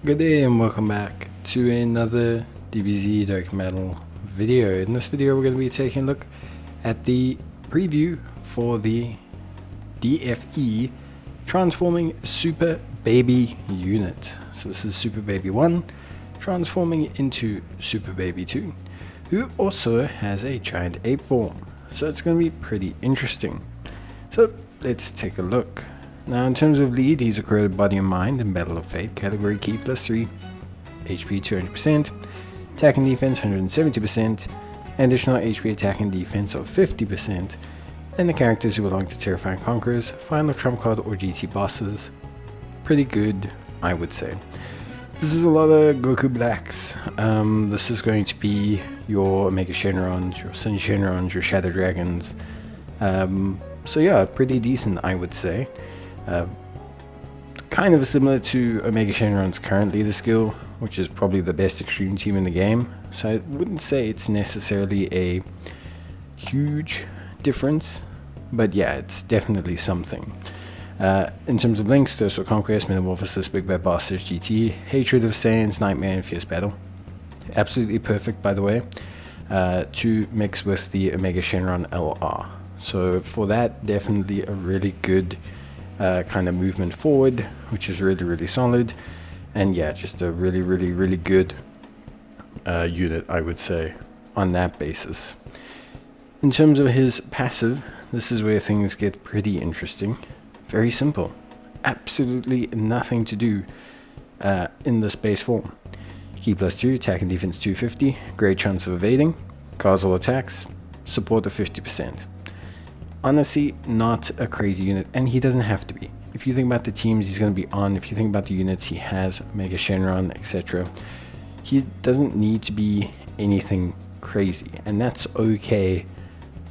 Good day and welcome back to another DBZ Dokkan Battle video. In this video we're going to be taking a look at the preview for the DFE Transforming Super Baby unit. So this is Super Baby 1 transforming into Super Baby 2, who also has a giant ape form. So it's going to be pretty interesting. So let's take a look. Now in terms of lead, he's a corroded body and mind in Battle of Fate, category Key +3, HP 200%, attack and defense 170%, and additional HP attack and defense of 50%, and the characters who belong to Terrifying Conquerors, Final Trump Card or GT bosses. Pretty good, I would say. This is a lot of Goku Blacks. This is going to be your Omega Shenrons, your Sun Shenrons, your Shadow Dragons. So yeah, pretty decent, I would say. Kind of similar to Omega Shenron's current leader skill, which is probably the best extreme team in the game. So I wouldn't say it's necessarily a huge difference, but yeah, it's definitely something. In terms of links, Thirst for Conquest, Metamorphosis, Big Bad Bosses, GT, Hatred of Saiyans, Nightmare, and Fierce Battle. Absolutely perfect, by the way, to mix with the Omega Shenron LR. So for that, definitely a really good kind of movement forward, which is really solid. And yeah, just a really good unit, I would say, on that basis. In terms of his passive, this is where things get pretty interesting. Very simple, absolutely nothing to do in this base form. Key +2, attack and defense 250, great chance of evading, guards all attacks, support of 50%. Honestly, not a crazy unit, and he doesn't have to be. If you think about the teams he's going to be on, if you think about the units he has, Mega Shenron, etc., he doesn't need to be anything crazy, and that's okay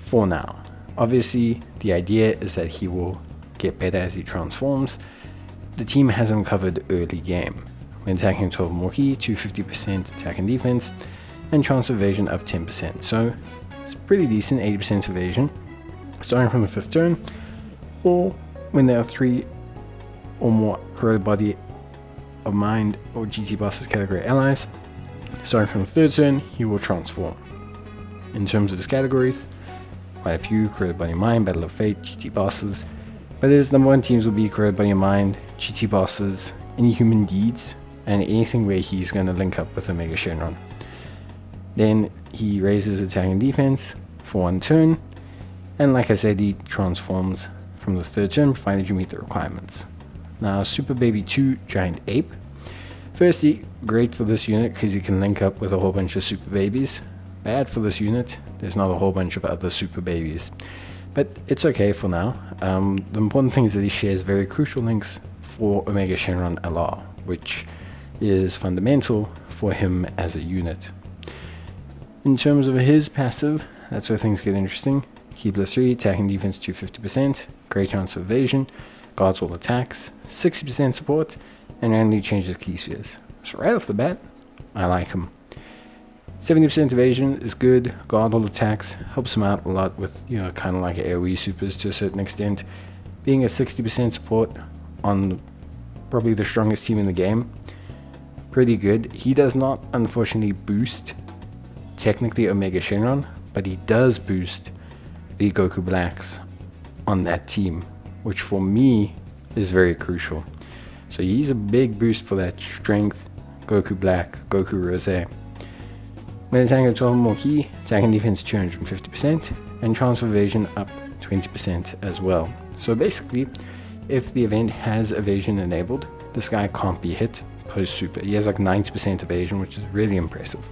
for now. Obviously, the idea is that he will get better as he transforms. The team has him covered early game. When attacking 12 more key, 250% attack and defense, and chance of evasion up 10%. So it's pretty decent, 80% evasion. Starting from the 5th turn, or when there are 3 or more corroded body of mind or GT bosses category allies. Starting from the 3rd turn, he will transform. In terms of his categories, quite a few: corroded body of mind, Battle of Fate, GT bosses. But his number 1 teams will be corroded body of mind, GT bosses, Inhuman Deeds, and anything where he's going to link up with Omega Shenron. Then he raises attack and defense for 1 turn. And like I said, he transforms from the 3rd turn, provided you meet the requirements. Now, Super Baby 2 Giant Ape. Firstly, great for this unit because you can link up with a whole bunch of Super Babies. Bad for this unit, there's not a whole bunch of other Super Babies. But it's okay for now. The important thing is that he shares very crucial links for Omega Shenron LR, which is fundamental for him as a unit. In terms of his passive, that's where things get interesting. Key +3, attack and defense 250%, great chance of evasion, guards all attacks, 60% support, and randomly changes key spheres. So right off the bat, I like him. 70% evasion is good, guard all attacks, helps him out a lot with, kind of like AoE supers to a certain extent. Being a 60% support on probably the strongest team in the game, pretty good. He does not, unfortunately, boost technically Omega Shenron, but he does boost the Goku Blacks on that team, which for me is very crucial. So he's a big boost for that strength Goku Black, Goku Rose. When attacking 12 more key, attack and defense 250%, and chance of evasion up 20% as well. So basically, if the event has evasion enabled, this guy can't be hit post super. He has like 90% evasion, which is really impressive.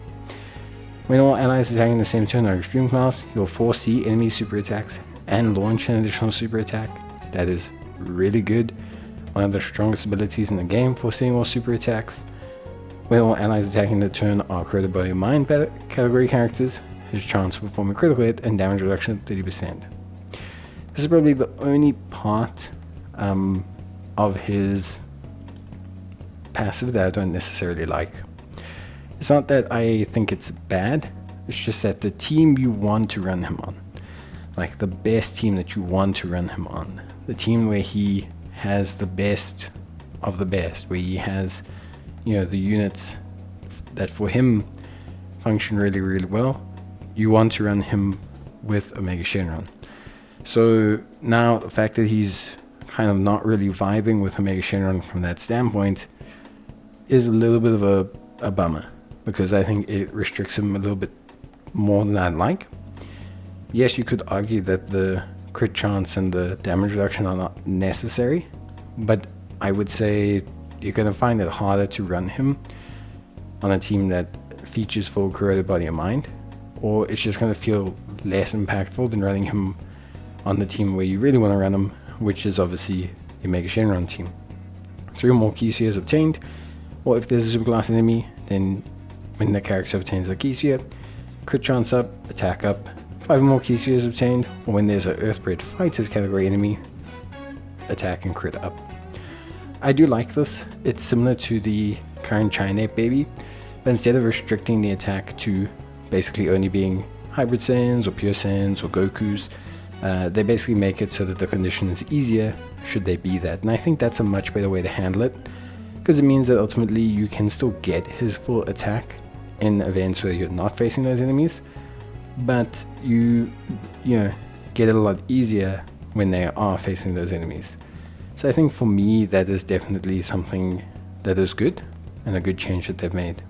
When all allies attacking the same turn are extreme class, you'll foresee enemy super attacks and launch an additional super attack. That is really good. One of the strongest abilities in the game, foreseeing all super attacks. When all allies attacking the turn are corroded body of mind category characters, his chance of performing critical hit and damage reduction at 30%. This is probably the only part of his passive that I don't necessarily like. It's not that I think it's bad, it's just that the team you want to run him on, like the best team that you want to run him on, the team where he has the best of the best, where he has, the units that for him function really, really well, you want to run him with Omega Shenron. So now the fact that he's kind of not really vibing with Omega Shenron from that standpoint is a little bit of a bummer, because I think it restricts him a little bit more than I'd like. Yes, you could argue that the crit chance and the damage reduction are not necessary, but I would say you're going to find it harder to run him on a team that features full corroded body and mind, or it's just going to feel less impactful than running him on the team where you really want to run him, which is obviously the Omega Shenron team. 3 more key spheres obtained, or if there's a superclass enemy, then when the character obtains a key sphere, crit chance up, attack up. 5 more key spheres obtained, or when there's a Earthbred Fighters category enemy, attack and crit up. I do like this. It's similar to the current Giant Baby, but instead of restricting the attack to basically only being Hybrid Saiyans or Pure Saiyans or Gokus, they basically make it so that the condition is easier should they be that. And I think that's a much better way to handle it, because it means that ultimately you can still get his full attack in events where you're not facing those enemies, but you get it a lot easier when they are facing those enemies. So I think for me that is definitely something that is good, and a good change that they've made.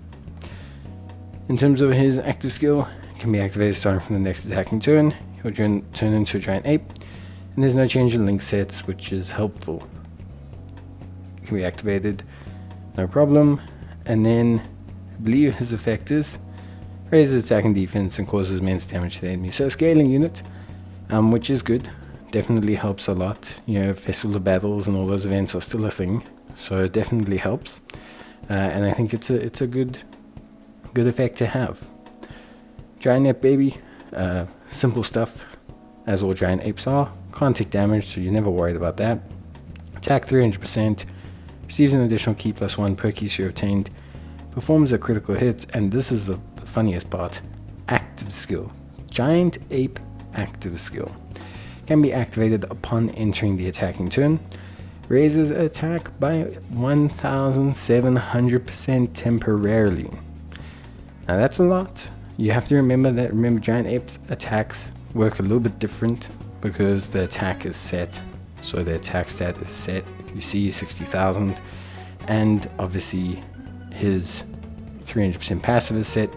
In terms of his active skill, it can be activated starting from the next attacking turn. He'll turn into a giant ape, and there's no change in link sets, which is helpful. It can be activated, no problem, and then I believe his effect is raises attack and defense and causes immense damage to the enemy. So a scaling unit, which is good, definitely helps a lot. Festival of Battles and all those events are still a thing, so it definitely helps, and I think it's a good effect to have. Giant Baby, simple stuff, as all giant apes are. Can't take damage, so you're never worried about that. Attack 300%, receives an additional key +1 per key sphere obtained, performs a critical hit, and this is the funniest part, active skill. Giant ape active skill. Can be activated upon entering the attacking turn. Raises attack by 1700% temporarily. Now that's a lot. You have to remember giant apes attacks work a little bit different, because the attack is set. So the attack stat is set. If you see 60,000, and obviously his 300% passive is set.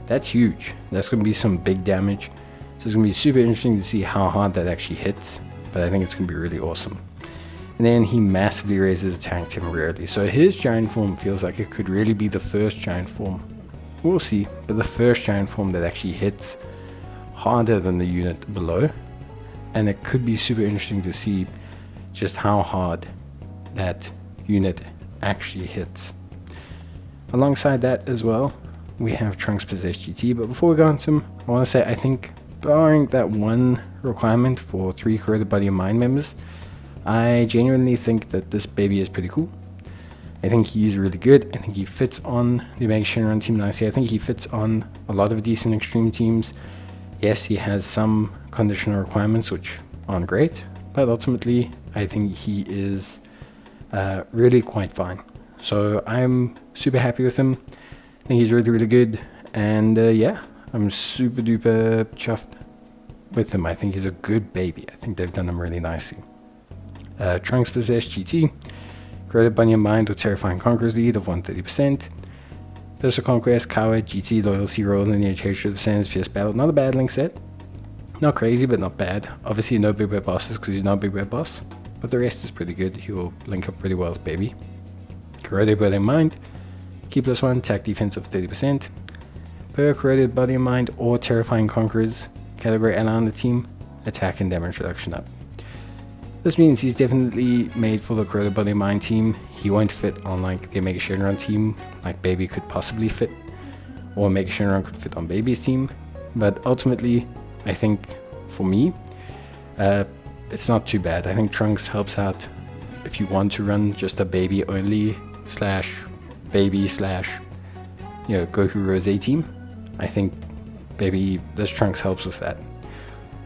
That's huge. That's going to be some big damage. So it's going to be super interesting to see how hard that actually hits, but I think it's going to be really awesome. And then he massively raises attack temporarily. So his giant form feels like it could really be the first giant form. We'll see, but the first giant form that actually hits harder than the unit below. And it could be super interesting to see just how hard that unit actually hits. Alongside that as well, we have Trunks Possessed GT, but before we go into him, I want to say I think, barring that one requirement for 3 corroded body and mind members, I genuinely think that this baby is pretty cool. I think he's really good. I think he fits on the Omega Shenron team nicely. I think he fits on a lot of decent extreme teams. Yes, he has some conditional requirements which aren't great, but ultimately I think he is really quite fine. So I'm super happy with him. I think he's really, really good, and yeah, I'm super duper chuffed with him. I think he's a good baby. I think they've done him really nicely. Trunks Possessed GT, corroded body and mind with Terrifying Conqueror's lead of 130%. There's a Conquest, Coward, GT, Loyalty, Roll, and the Hatred of Sans Fierce Battle. Not a bad link set. Not crazy, but not bad. Obviously no big red bosses because he's not a big red boss, but the rest is pretty good. He'll link up pretty well with baby. Corroded body and mind, key +1, attack defense of 30%. Per corroded body and mind or Terrifying Conquerors category ally on the team, attack and damage reduction up. This means he's definitely made for the corroded body and mind team. He won't fit on like the Omega Shenron team like baby could possibly fit, or Omega Shenron could fit on baby's team, but ultimately I think for me it's not too bad. I think Trunks helps out if you want to run just a baby only /baby/ Goku Rose team. I think this Trunks helps with that.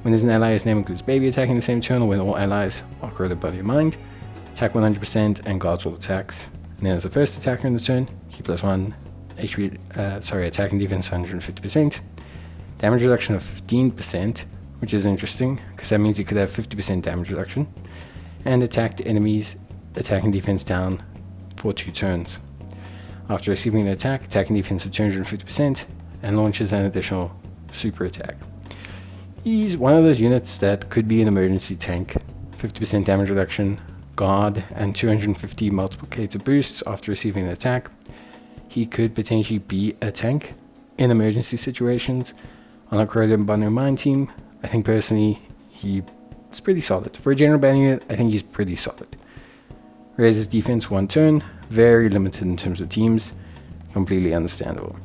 When there's an ally, his name includes baby attacking the same turn, or when all allies are corroded body and mind, attack 100% and guards all attacks. And then as the first attacker in the turn, he plus 1 HP, attack and defense 150%, damage reduction of 15%, which is interesting, because that means he could have 50% damage reduction, and attacked enemies, attack and defense down for 2 turns. After receiving an attack and defense of 250%, and launches an additional super attack. He's one of those units that could be an emergency tank, 50% damage reduction, guard, and 250 multiplicator boosts after receiving an attack. He could potentially be a tank in emergency situations on a Dokkan Banner Mine team. I think personally, he's pretty solid. For a general banner unit, I think he's pretty solid. Raises defense 1 turn, very limited in terms of teams, completely understandable.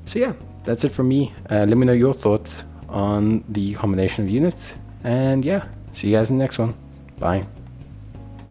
So yeah, that's it from me. Let me know your thoughts on the combination of units, and yeah, see you guys in the next one. Bye.